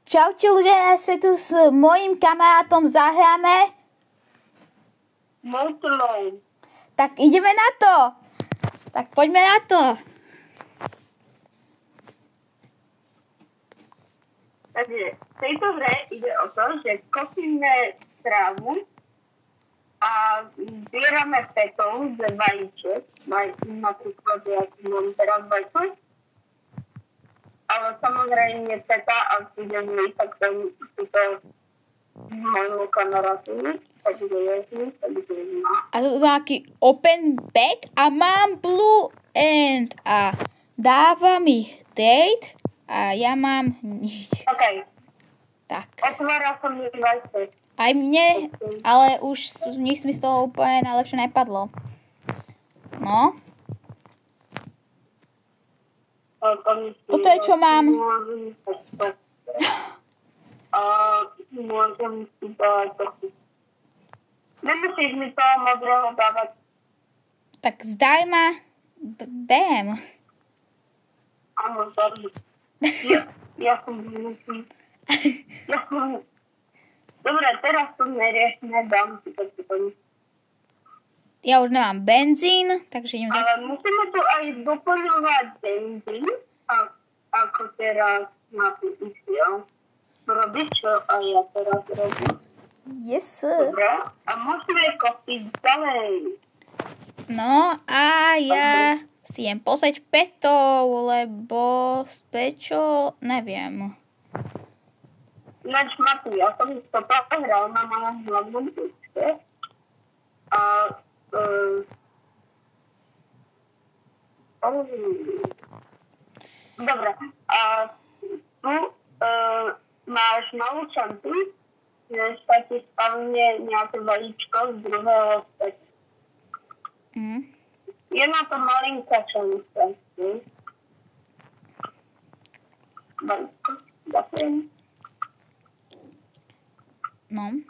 Čaute ľudia, ja sa tu s mojím kamarátom zahráme. Multilone. Tak ideme na to. Tak poďme na to. Takže v tejto hre ide o to, že kosíme trávu a zbierame petov z vajíček. Napríklad, ja mám teraz vajíček. Ale samozrejme peta, ak ide zlý, tak ten si to môjmu kamarátovi, takže je má. A to je taký open bag a mám blue end a dáva mi date a ja mám nič. OK. Tak. Otváral som mi vajíček. Aj mne, ale už nič mi z toho úplne najlepšie nepadlo. No. Toto je čo mám. Môžem si dať trochu. Nemusíš mi toho modrého dávať. Tak zdaj ma BM. Áno, sorry. Ja som vnúci. Dobre, teraz to neriešme, dám si to si. Ja už nemám benzín, takže idem zase. Ale musíme tu aj doplňovať benzín, ako teraz na tú išiel. Robiť, čo aj ja teraz robím. Yes. Dobre, a musíme kosiť ďalej. No a ja si jem poseť petov, lebo prečo, neviem. Ináč Mati, ja som to prehral na malom hlavnom účte. A dobre, a tu máš malú šancu, že sa ti spavne nejaké vajíčko z druhého speku. Je na to malinká šanca. Vajíčko, ďakujem. No.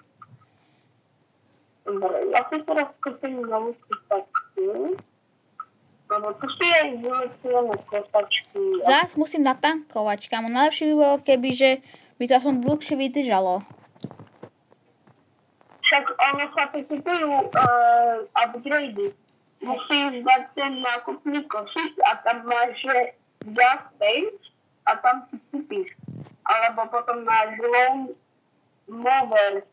Dobre, ja si teraz kúpim novú kosačku. Lebo tu si aj vylečieme kosačky. Zás musím natankovať, kámo. Najlepšie by bolo, kebyže by to aspoň dlhšie vydržalo. Však ono sa tu kupujú upgrady. Musíš dať ten nákupný košík a tam máš gas page a tam si kúpiš. Alebo potom máš loan mover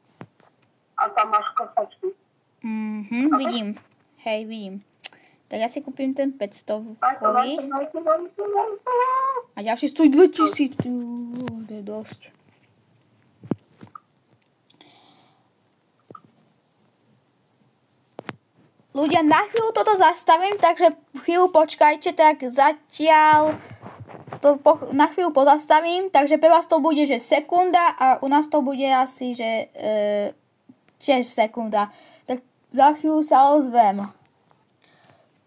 a tam máš kosačku. Vidím. Hej, vidím. Tak ja si kúpim ten 500 kový. A ďalší stojí 2000. To je dosť. Ľudia, na chvíľu toto zastavím, takže chvíľu počkajte, tak zatiaľ to na chvíľu pozastavím, takže pre vás to bude, že sekunda a u nás to bude asi, že tiež sekunda. Tak za chvíľu sa ozvem.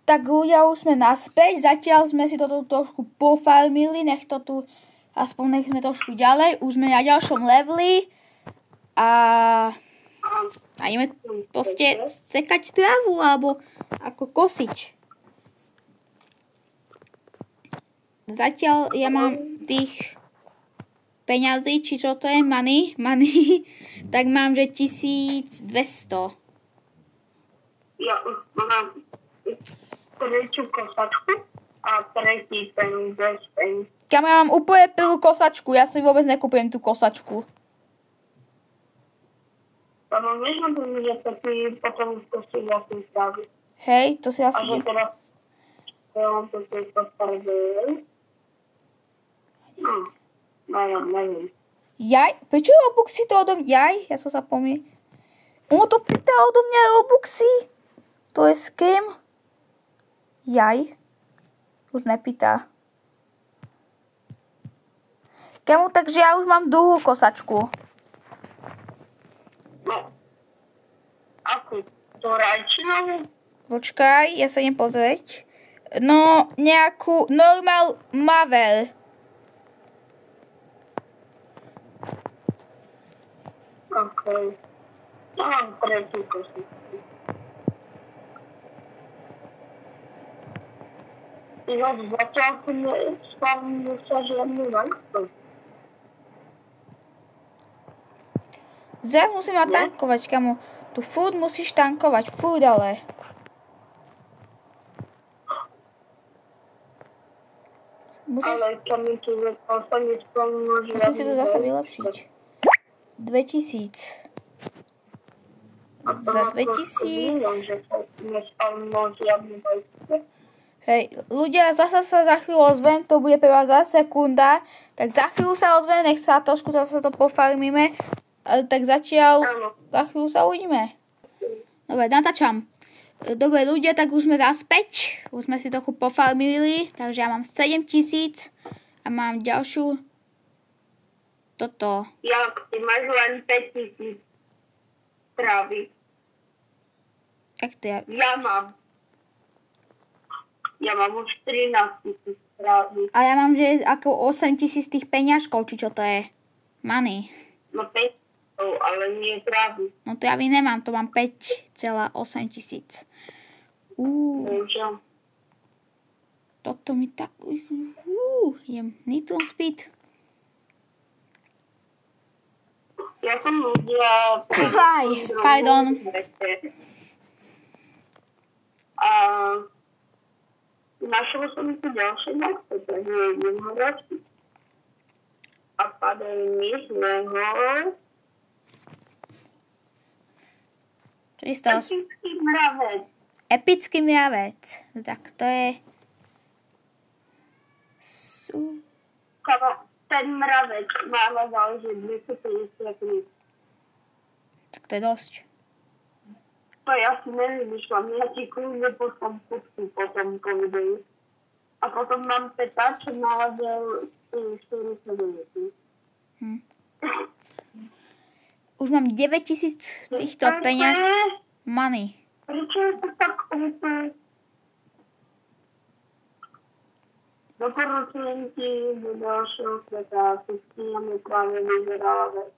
Tak ľudia, už sme naspäť, zatiaľ sme si toto trošku pofarmili, nech to tu, aspoň nech sme trošku ďalej, už sme na ďalšom leveli a ideme proste sekať trávu, alebo ako kosiť. Zatiaľ ja mám tých peňazí, či čo to je, money, tak mám, že 1200. Ja už mám tretiu kosačku a tretí ten bezpen. Ja mám úplne prvú kosačku, ja si vôbec nekúpujem tú kosačku. Lebo vieš na tom, že sa ti potom skosí vlastný strávy. Hej, to si A asi... že teraz ja mám to tieto staré. Neviem. Jaj, prečo Robuxy to odo mňa? Jaj, ja som sa pomýlil. Ono to pýta odo mňa Robuxy. To je scam. Jaj. Už nepýta. Kemu, takže ja už mám druhú kosačku. No. Akú? To rajčinovú? Počkaj, ja sa idem pozrieť. No, nejakú normal Mavel. OK. Ja mám tretiu kosačku. Ináč zatiaľ som sa žiadny vajíčko. Zas musím tankovať, kamo. Tu food musíš tankovať, food ale. Ale čo mi tu posledne spomôže... Musím si to zase vylepšiť. 2000. Za 2000. Hej, ľudia, zase sa za chvíľu ozvem, to bude pre vás za sekunda. Tak za chvíľu sa ozvem, nech sa trošku zase to pofarmíme. Tak zatiaľ, za chvíľu sa uvidíme. Dobre, natáčam. Dobre ľudia, tak už sme zaspäť. Už sme si trochu pofarmili, takže ja mám 7000 a mám ďalšiu toto. Ja, ty máš len 5000 trávy. Jak to je? Ja mám už 13 000 trávy. A ja mám, že ako 8000 tých peňažkov, či čo to je? Money. No 5, ale nie trávy. No trávy nemám, to mám 5,8 tisíc. Toto mi tak... Idem Nitron Speed. Ja som ľudia... Pardon. A našlo som tu ďalšie miesto, takže idem ho vrátiť. A padajú mi z neho... Čo je stalo? Epický mravec. Epický mravec. No tak to je... Ten mravec máme záležiť 250 kg. Tak to je dosť. To ja si nevymýšľam, ja ti kľudne pošlom fotku potom po videu. A potom mám peta, čo naladil 49. Už mám 9000 týchto peňaz. Money. Prečo je to tak úplne? Doporučujem ti do ďalšieho sveta, keď si na mňa práve vyzerala vec.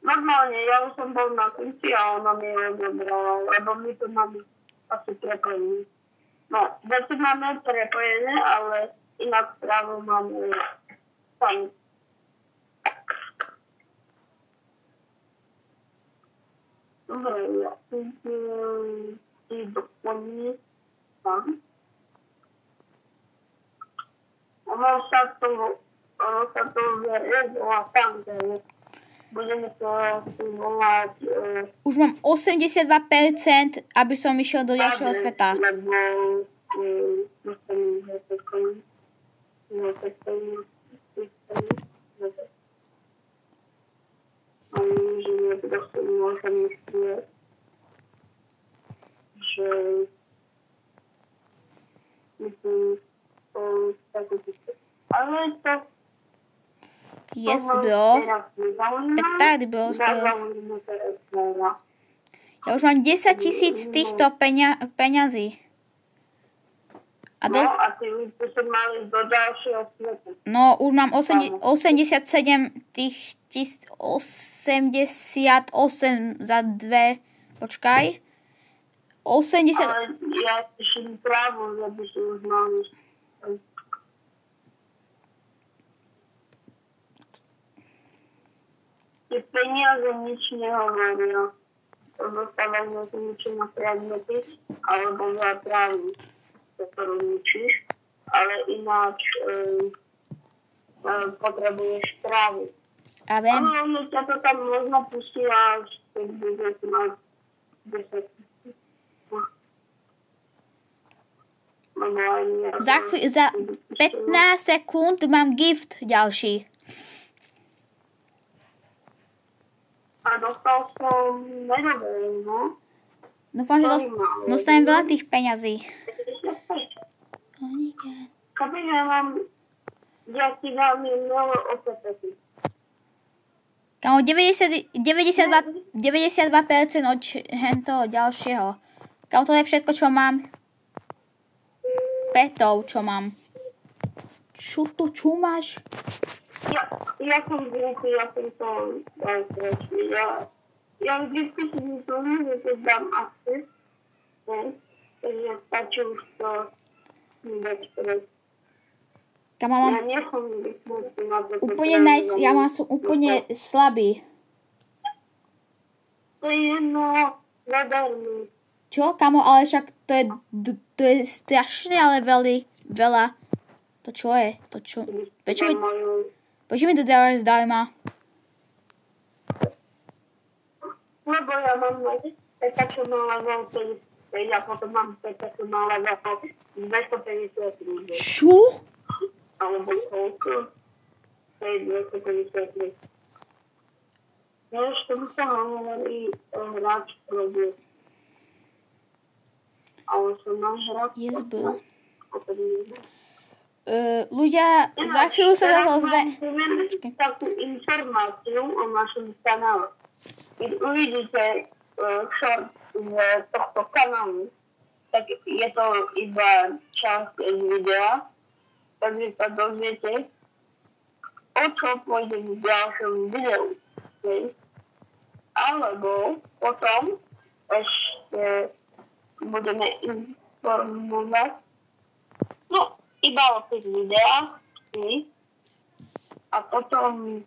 Normálne, ja už som bol na konci a ona mi ho odobrala, lebo my to máme asi prepojené. No, veci máme prepojené, ale inak právo máme sami. Dobre, ja si doplním tam. Ono sa to vyriadila tam, že budeme to volať... Už mám 82%, aby som išiel do ďalšieho sveta. Lebo... že proste môžem myslieť, že myslím takú ale to Yes, bro. Petardy, bro. Ja už mám 10 000 týchto peňazí. A ty by si mali do ďalšieho sveta. No, už mám 87 tých 88 za dve. Počkaj. 80... Ale ja píšem právo, že by si už mali. Tie peniaze nič nehovoria. To dostávajú na niečo na predmety, alebo za právu, ktorú ničíš, ale ináč potrebuješ právu. A viem. Ale ono ťa to tam možno pustila, keď budeš mať 10 000. Za 15 sekúnd mám gift ďalší. A dostal som nedobre, no? Dúfam, že dostanem veľa tých peňazí. Chápem, že ja ti dám mnoho opätovky. Kámo, 92% od toho ďalšieho. Kámo, to je všetko, čo mám. Petov, čo mám. Čo to, čo máš? Ja som vždycky, ja som to dal prečo. Ja vždycky si myslím, že to dám access, takže stačí už to dať preč. Kámo, mám Ja nechom vždycky na to. úplne ja mám som úplne slabý. To je jedno zadarmo. Čo, kamo, ale však to je strašne, ale veľa. To čo je? To čo? Prečo mi to dávaš zdarma? Lebo ja mám peta, čo má level 50 a potom mám peta, čo má level 253. Čo? Alebo koľko? To je 253. Vieš, tomu sa hovorí hráč problém. Ale som náš hráč. Jezbel. Ľudia, za chvíľu sa zase ozve. Takú informáciu o našom kanále. Keď uvidíte short z tohto kanálu, tak je to iba časť z videa, takže sa dozviete, o čo pôjde v ďalšom videu. Okay? Alebo potom ešte budeme informovať iba o tých videách. Okay? A potom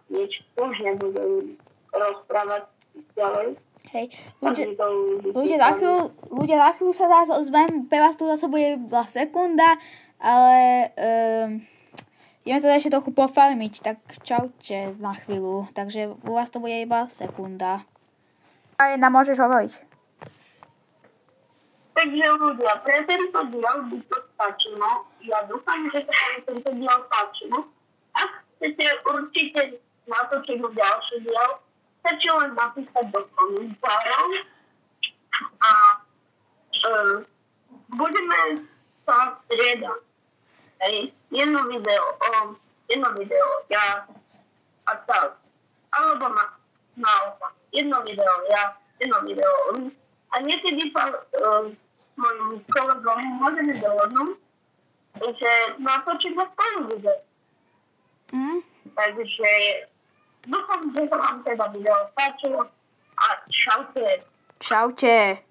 nič, už nebudem rozprávať ďalej. Hej, ľudia, za chvíľu sa zase ozvem, pre vás to zase bude iba sekunda, ale ideme to ešte trochu pofarmiť, tak čaute na chvíľu, takže u vás to bude iba sekunda. A jedna môžeš hovoriť. Takže ľudia, pre tento diel by to stačilo. Ja dúfam, že sa vám tento diel páčilo. Ak chcete určite natočiť ďalší diel, stačí len napísať do komentárov a budeme sa striedať. Jedno video, ja a tak. Alebo naopak. Jedno video, ja, jedno video. A niekedy sa mojim kolegom môžeme dohodnúť, že natočíme spolu video. Takže dúfam, že sa vám teda video páčilo a čaute. Čaute.